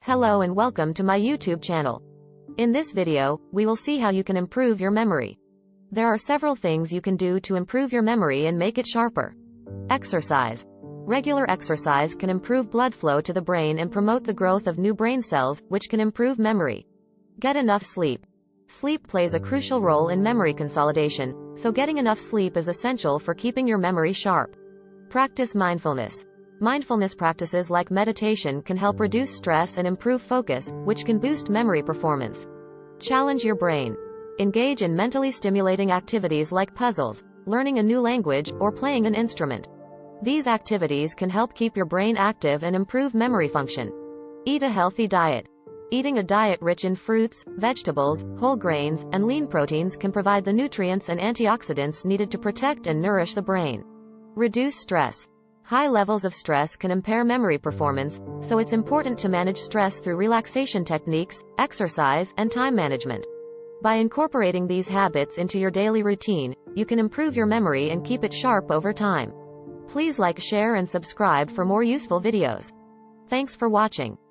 Hello and welcome to my YouTube channel. In this video, we will see how you can improve your memory. There are several things you can do to improve your memory and make it sharper. Exercise. Regular exercise can improve blood flow to the brain and promote the growth of new brain cells, which can improve memory. Get enough sleep. Sleep plays a crucial role in memory consolidation, so getting enough sleep is essential for keeping your memory sharp. Practice mindfulness. Mindfulness practices like meditation can help reduce stress and improve focus, which can boost memory performance. Challenge your brain. Engage in mentally stimulating activities like puzzles, learning a new language, or playing an instrument. These activities can help keep your brain active and improve memory function. Eat a healthy diet. Eating a diet rich in fruits, vegetables, whole grains, and lean proteins can provide the nutrients and antioxidants needed to protect and nourish the brain. Reduce stress. High levels of stress can impair memory performance, so it's important to manage stress through relaxation techniques, exercise, and time management. By incorporating these habits into your daily routine, you can improve your memory and keep it sharp over time. Please like, share, and subscribe for more useful videos. Thanks for watching.